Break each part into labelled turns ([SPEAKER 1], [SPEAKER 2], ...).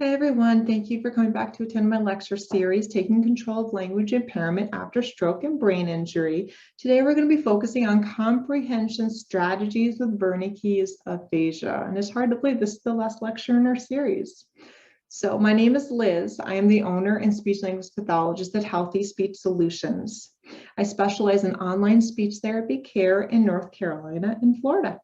[SPEAKER 1] Hey everyone, thank you for coming back to attend my lecture series, Taking Control of Language Impairment After Stroke and Brain Injury. Today we're going to be focusing on comprehension strategies with Wernicke's aphasia. And it's hard to believe this is the last lecture in our series. So my name is Liz. I am the owner and speech language pathologist at Healthy Speech Solutions. I specialize in online speech therapy care in North Carolina and Florida.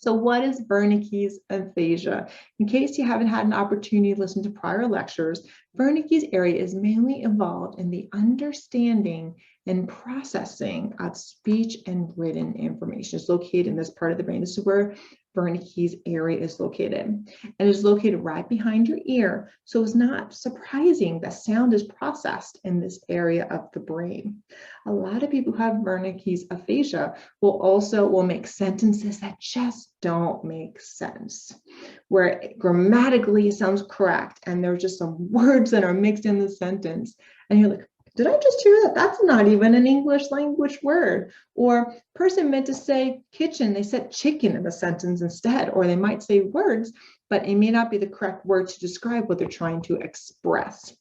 [SPEAKER 1] So what is Wernicke's aphasia? In case you haven't had an opportunity to listen to prior lectures, Wernicke's area is mainly involved in the understanding and processing of speech and written information. It's located in this part of the brain. This is where Wernicke's area is located. And it is located right behind your ear. So it's not surprising that sound is processed in this area of the brain. A lot of people who have Wernicke's aphasia will make sentences that just don't make sense, where grammatically it sounds correct and there's just some words that are mixed in the sentence. And you're like, did I just hear that? That's not even an English language word. Or person meant to say kitchen, they said chicken in the sentence instead. Or they might say words, but it may not be the correct word to describe what they're trying to express.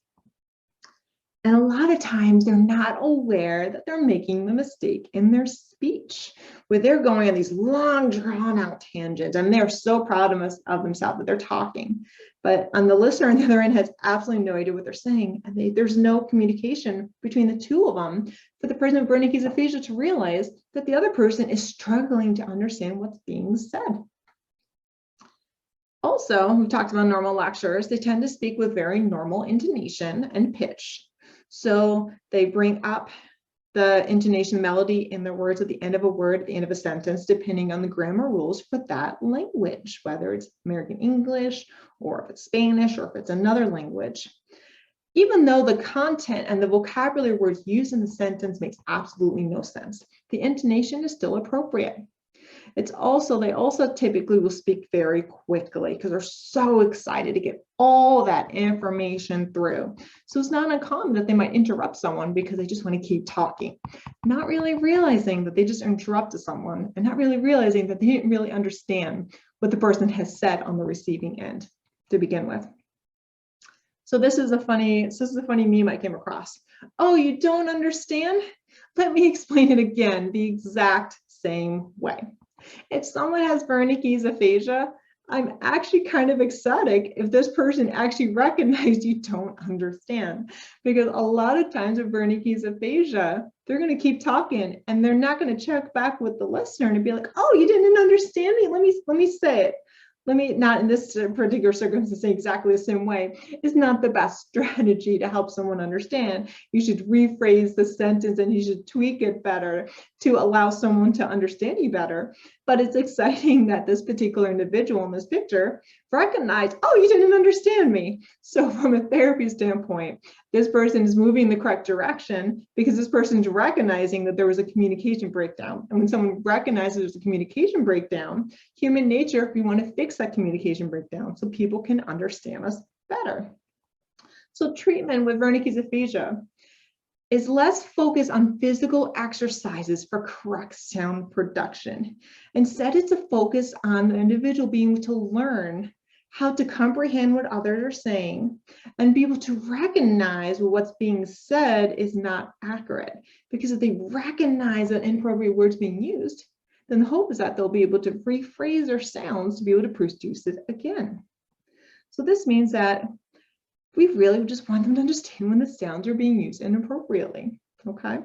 [SPEAKER 1] And a lot of times they're not aware that they're making the mistake in their speech, where they're going on these long drawn out tangents and they're so proud of themselves that they're talking. But on the listener on the other end has absolutely no idea what they're saying. And there's no communication between the two of them for the person with Wernicke's aphasia to realize that the other person is struggling to understand what's being said. Also, we talked about normal lecturers. They tend to speak with very normal intonation and pitch. So they bring up the intonation melody in their words at the end of a word, at the end of a sentence, depending on the grammar rules for that language, whether it's American English or if it's Spanish or if it's another language. Even though the content and the vocabulary words used in the sentence makes absolutely no sense, the intonation is still appropriate. They also typically will speak very quickly because they're so excited to get all that information through. So it's not uncommon that they might interrupt someone because they just want to keep talking, not really realizing that they just interrupted someone and not really realizing that they didn't really understand what the person has said on the receiving end to begin with. So this is a funny meme I came across. Oh, you don't understand? Let me explain it again the exact same way. If someone has Wernicke's aphasia, I'm actually kind of ecstatic if this person actually recognized you don't understand, because a lot of times with Wernicke's aphasia, they're going to keep talking and they're not going to check back with the listener and be like, oh, you didn't understand me. Let me say it. Let me not in this particular circumstance say exactly the same way. It's not the best strategy to help someone understand. You should rephrase the sentence and you should tweak it better to allow someone to understand you better. But it's exciting that this particular individual in this picture recognized, oh, you didn't understand me. So from a therapy standpoint, this person is moving the correct direction because this person's recognizing that there was a communication breakdown. And when someone recognizes there's a communication breakdown, human nature, we want to fix that communication breakdown so people can understand us better. So treatment with Wernicke's aphasia is less focused on physical exercises for correct sound production. Instead, it's a focus on the individual being able to learn how to comprehend what others are saying and be able to recognize what's being said is not accurate. Because if they recognize that inappropriate words being used, then the hope is that they'll be able to rephrase their sounds to be able to produce it again. So this means that we really just want them to understand when the sounds are being used inappropriately, okay?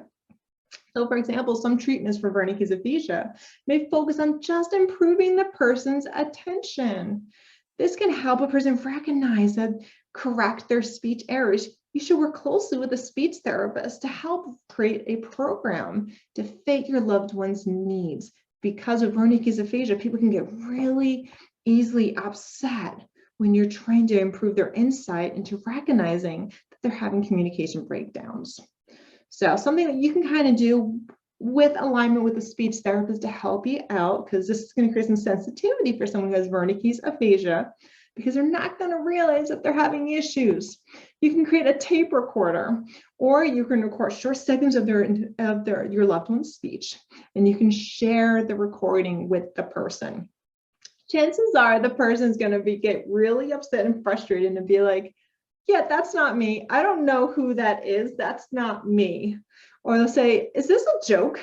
[SPEAKER 1] So for example, some treatments for Wernicke's aphasia may focus on just improving the person's attention. This can help a person recognize and correct their speech errors. You should work closely with a speech therapist to help create a program to fit your loved one's needs. Because of Wernicke's aphasia, people can get really easily upset when you're trying to improve their insight into recognizing that they're having communication breakdowns. So something that you can kind of do with alignment with a speech therapist to help you out, because this is going to create some sensitivity for someone who has Wernicke's aphasia, because they're not going to realize that they're having issues. You can create a tape recorder, or you can record short segments of your loved one's speech, and you can share the recording with the person chances are the person's going to get really upset and frustrated and be like, yeah, that's not me. I don't know who that is. That's not me. Or they'll say, is this a joke?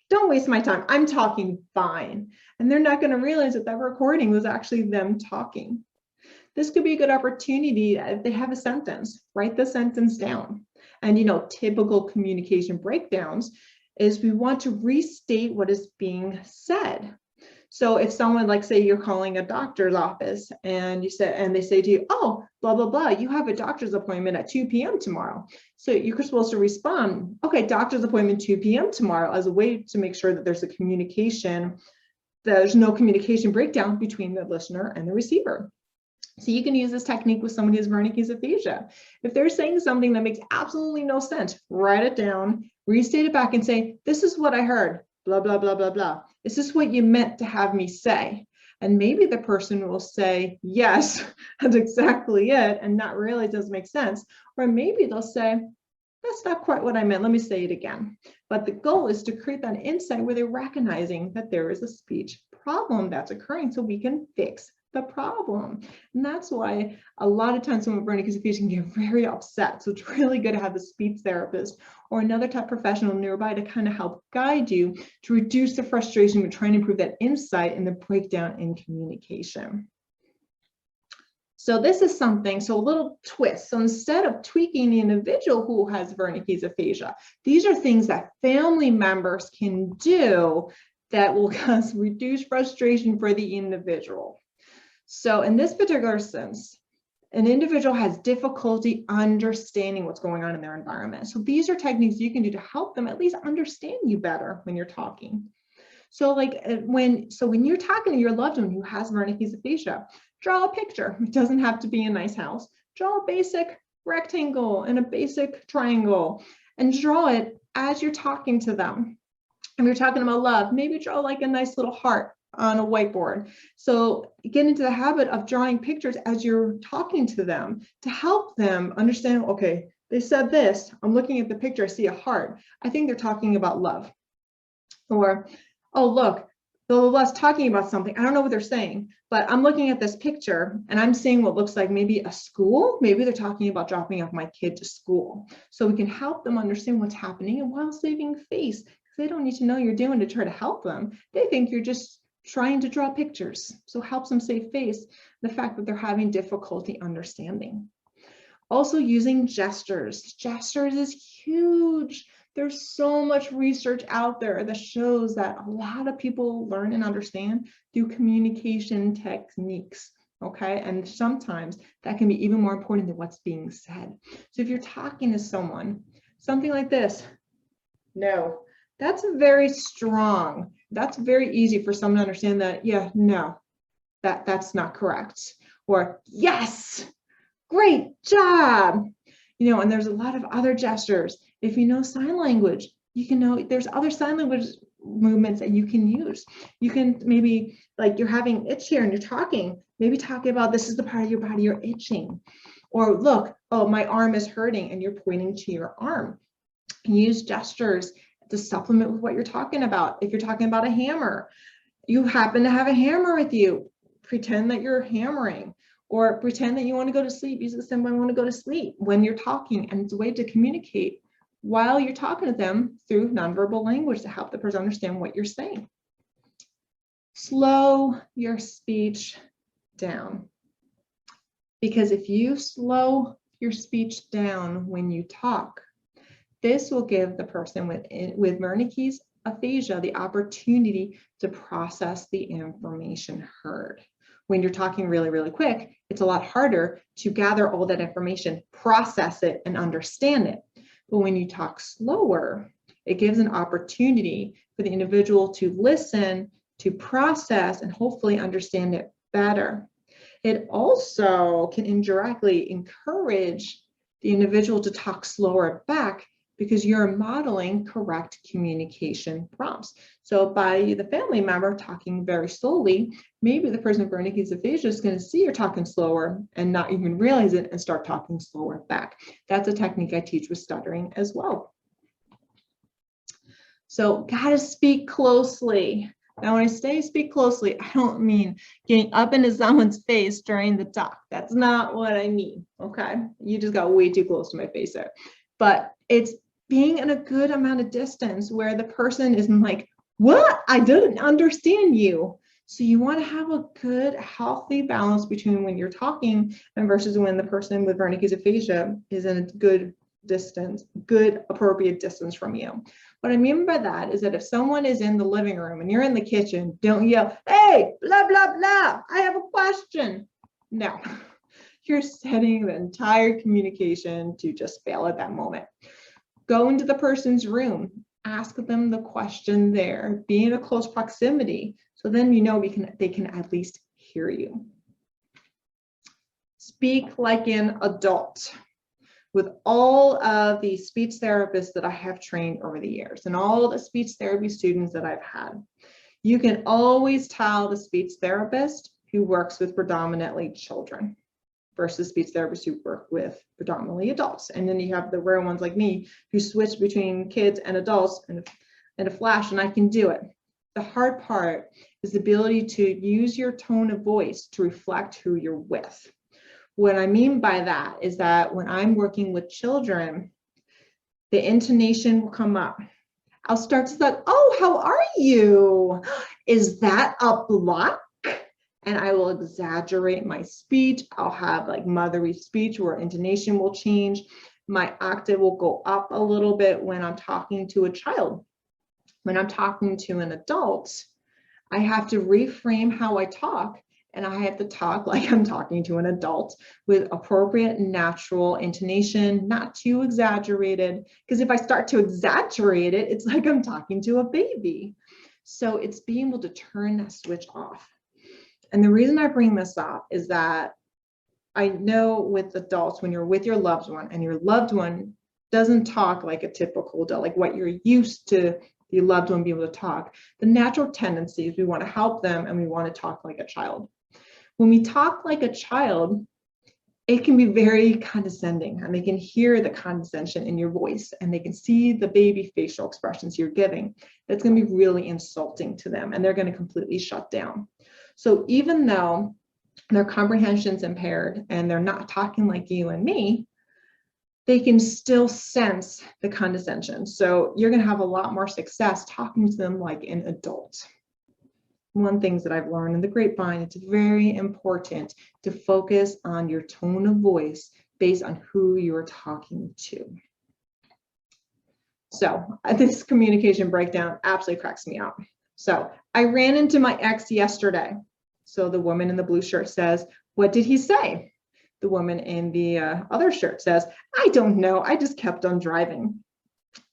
[SPEAKER 1] Don't waste my time. I'm talking fine. And they're not going to realize that that recording was actually them talking. This could be a good opportunity if they have a sentence, write the sentence down. And, typical communication breakdowns is we want to restate what is being said. So if someone, like, say you're calling a doctor's office and they say to you, oh, blah, blah, blah, you have a doctor's appointment at 2 p.m. tomorrow. So you're supposed to respond, okay, doctor's appointment 2 p.m. tomorrow, as a way to make sure that there's no communication breakdown between the listener and the receiver. So you can use this technique with someone who has Wernicke's aphasia. If they're saying something that makes absolutely no sense, write it down, restate it back and say, this is what I heard, blah, blah, blah, blah, blah. Is this what you meant to have me say? And maybe the person will say, yes, that's exactly it, and not really doesn't make sense. Or maybe they'll say, that's not quite what I meant. Let me say it again. But the goal is to create that insight where they're recognizing that there is a speech problem that's occurring so we can fix the problem. And that's why a lot of times someone with Wernicke's aphasia can get very upset. So it's really good to have a speech therapist or another type professional nearby to kind of help guide you to reduce the frustration with trying to improve that insight and the breakdown in communication. So this is something, so a little twist. So instead of tweaking the individual who has Wernicke's aphasia, these are things that family members can do that will reduce frustration for the individual. So in this particular sense, an individual has difficulty understanding what's going on in their environment. So these are techniques you can do to help them at least understand you better when you're talking. So when you're talking to your loved one who has Wernicke's aphasia, draw a picture. It doesn't have to be a nice house. Draw a basic rectangle and a basic triangle and draw it as you're talking to them. If you're talking about love, maybe draw like a nice little heart on a whiteboard. So get into the habit of drawing pictures as you're talking to them to help them understand, okay, they said this, I'm looking at the picture, I see a heart. I think they're talking about love. Or, oh, look, they're talking about something. I don't know what they're saying, but I'm looking at this picture and I'm seeing what looks like maybe a school. Maybe they're talking about dropping off my kid to school. So we can help them understand what's happening and while saving face. They don't need to know you're doing to try to help them. They think you're just trying to draw pictures. So helps them save face the fact that they're having difficulty understanding. Also using gestures. Gestures is huge. There's so much research out there that shows that a lot of people learn and understand through communication techniques. Okay, and sometimes that can be even more important than what's being said. So if you're talking to someone, something like this, no, that's very strong. That's very easy for someone to understand that, yeah, no, that's not correct. Or yes, great job. And there's a lot of other gestures. If you know sign language, you can know there's other sign language movements that you can use. You can maybe, like, you're having itch here and you're talking, maybe talking about this is the part of your body you're itching. Or look, oh, my arm is hurting and you're pointing to your arm. Use gestures to supplement with what you're talking about. If you're talking about a hammer, you happen to have a hammer with you, pretend that you're hammering, or pretend that you want to go to sleep. Use the symbol, I want to go to sleep when you're talking. And it's a way to communicate while you're talking to them through nonverbal language to help the person understand what you're saying. Slow your speech down. Because if you slow your speech down when you talk, this will give the person with Wernicke's aphasia the opportunity to process the information heard. When you're talking really, really quick, it's a lot harder to gather all that information, process it, and understand it. But when you talk slower, it gives an opportunity for the individual to listen, to process, and hopefully understand it better. It also can indirectly encourage the individual to talk slower back because you're modeling correct communication prompts. So by the family member talking very slowly, maybe the person with Wernicke's aphasia is going to see you're talking slower and not even realize it and start talking slower back. That's a technique I teach with stuttering as well. So gotta speak closely. Now, when I say speak closely, I don't mean getting up into someone's face during the talk. That's not what I mean, okay? You just got way too close to my face there. But it's being in a good amount of distance where the person isn't like, what? I didn't understand you. So you want to have a good, healthy balance between when you're talking and versus when the person with Wernicke's aphasia is in a good distance, good, appropriate distance from you. What I mean by that is that if someone is in the living room and you're in the kitchen, don't yell, hey, blah, blah, blah, I have a question. No, you're setting the entire communication to just fail at that moment. Go into the person's room, ask them the question there, be in a close proximity. So then you know they can at least hear you. Speak like an adult. With all of the speech therapists that I have trained over the years and all the speech therapy students that I've had, you can always tell the speech therapist who works with predominantly children versus speech therapists who work with predominantly adults. And then you have the rare ones like me who switch between kids and adults in a flash, and I can do it. The hard part is the ability to use your tone of voice to reflect who you're with. What I mean by that is that when I'm working with children, the intonation will come up. I'll start to say, oh, how are you? Is that a block? And I will exaggerate my speech. I'll have like mothery speech where intonation will change. My octave will go up a little bit when I'm talking to a child. When I'm talking to an adult, I have to reframe how I talk. And I have to talk like I'm talking to an adult with appropriate natural intonation, not too exaggerated. Because if I start to exaggerate it, it's like I'm talking to a baby. So it's being able to turn that switch off. And the reason I bring this up is that I know with adults, when you're with your loved one and your loved one doesn't talk like a typical adult, like what you're used to your loved one being able to talk, the natural tendency is we want to help them and we want to talk like a child. When we talk like a child, it can be very condescending, and they can hear the condescension in your voice and they can see the baby facial expressions you're giving. That's going to be really insulting to them and they're going to completely shut down. So even though their comprehension's impaired and they're not talking like you and me, they can still sense the condescension. So you're going to have a lot more success talking to them like an adult. One thing that I've learned in the grapevine, it's very important to focus on your tone of voice based on who you're talking to. So this communication breakdown absolutely cracks me up. So I ran into my ex yesterday. So the woman in the blue shirt says, what did he say? The woman in the other shirt says, I don't know, I just kept on driving.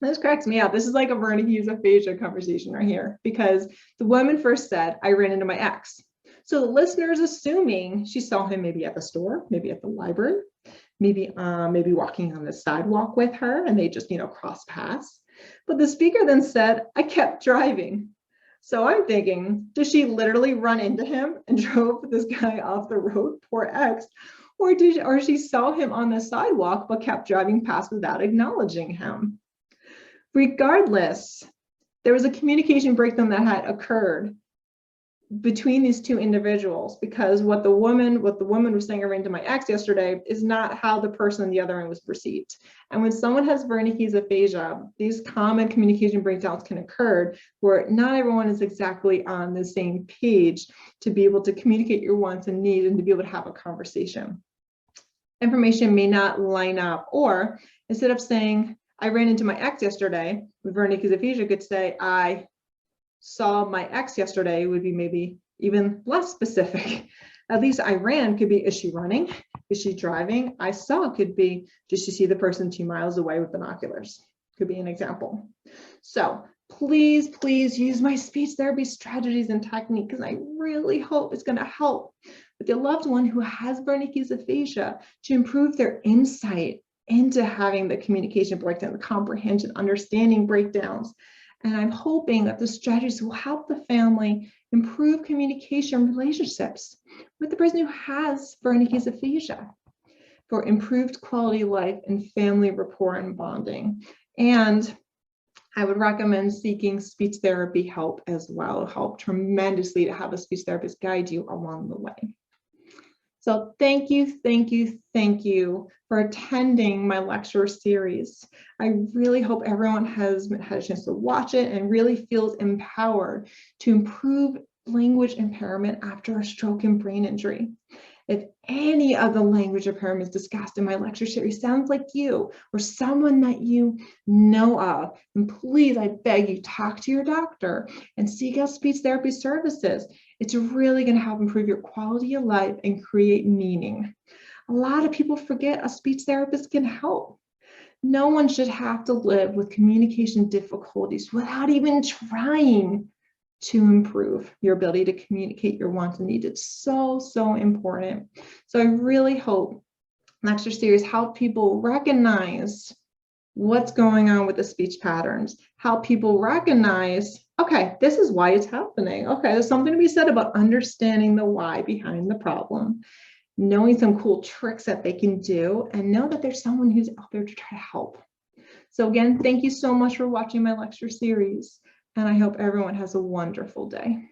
[SPEAKER 1] This cracks me up. This is like a Wernicke's aphasia conversation right here, because the woman first said, I ran into my ex. So the listener is assuming she saw him maybe at the store, maybe at the library, maybe walking on the sidewalk with her and they just, cross paths. But the speaker then said, I kept driving. So I'm thinking, does she literally run into him and drove this guy off the road, poor ex? Or she saw him on the sidewalk but kept driving past without acknowledging him? Regardless, there was a communication breakdown that had occurred between these two individuals, because what the woman was saying, I ran into my ex yesterday, is not how the person on the other end was perceived. And when someone has Wernicke's aphasia, these common communication breakdowns can occur where not everyone is exactly on the same page to be able to communicate your wants and needs and to be able to have a conversation. Information may not line up, or instead of saying, I ran into my ex yesterday, with Wernicke's aphasia could say, I saw my ex yesterday, would be maybe even less specific. At least I ran could be, is she running? Is she driving? I saw could be, did she see the person 2 miles away with binoculars? Could be an example. So please, please use my speech therapy strategies and technique, because I really hope it's going to help with your loved one who has Wernicke's aphasia to improve their insight into having the communication breakdown, the comprehension, understanding breakdowns. And I'm hoping that the strategies will help the family improve communication relationships with the person who has Wernicke's aphasia for improved quality of life and family rapport and bonding. And I would recommend seeking speech therapy help as well. It'll help tremendously to have a speech therapist guide you along the way. So thank you for attending my lecture series. I really hope everyone has had a chance to watch it and really feels empowered to improve language impairment after a stroke and brain injury. If any of the language impairments discussed in my lecture series sounds like you or someone that you know of, then please, I beg you, talk to your doctor and seek out speech therapy services. It's really going to help improve your quality of life and create meaning. A lot of people forget a speech therapist can help. No one should have to live with communication difficulties without even trying to improve your ability to communicate your wants and needs. It's so important. So I really hope lecture series help people recognize what's going on with the speech patterns, help people recognize, okay, this is why it's happening. Okay, there's something to be said about understanding the why behind the problem, knowing some cool tricks that they can do, and know that there's someone who's out there to try to help. So again, thank you so much for watching my lecture series, and I hope everyone has a wonderful day.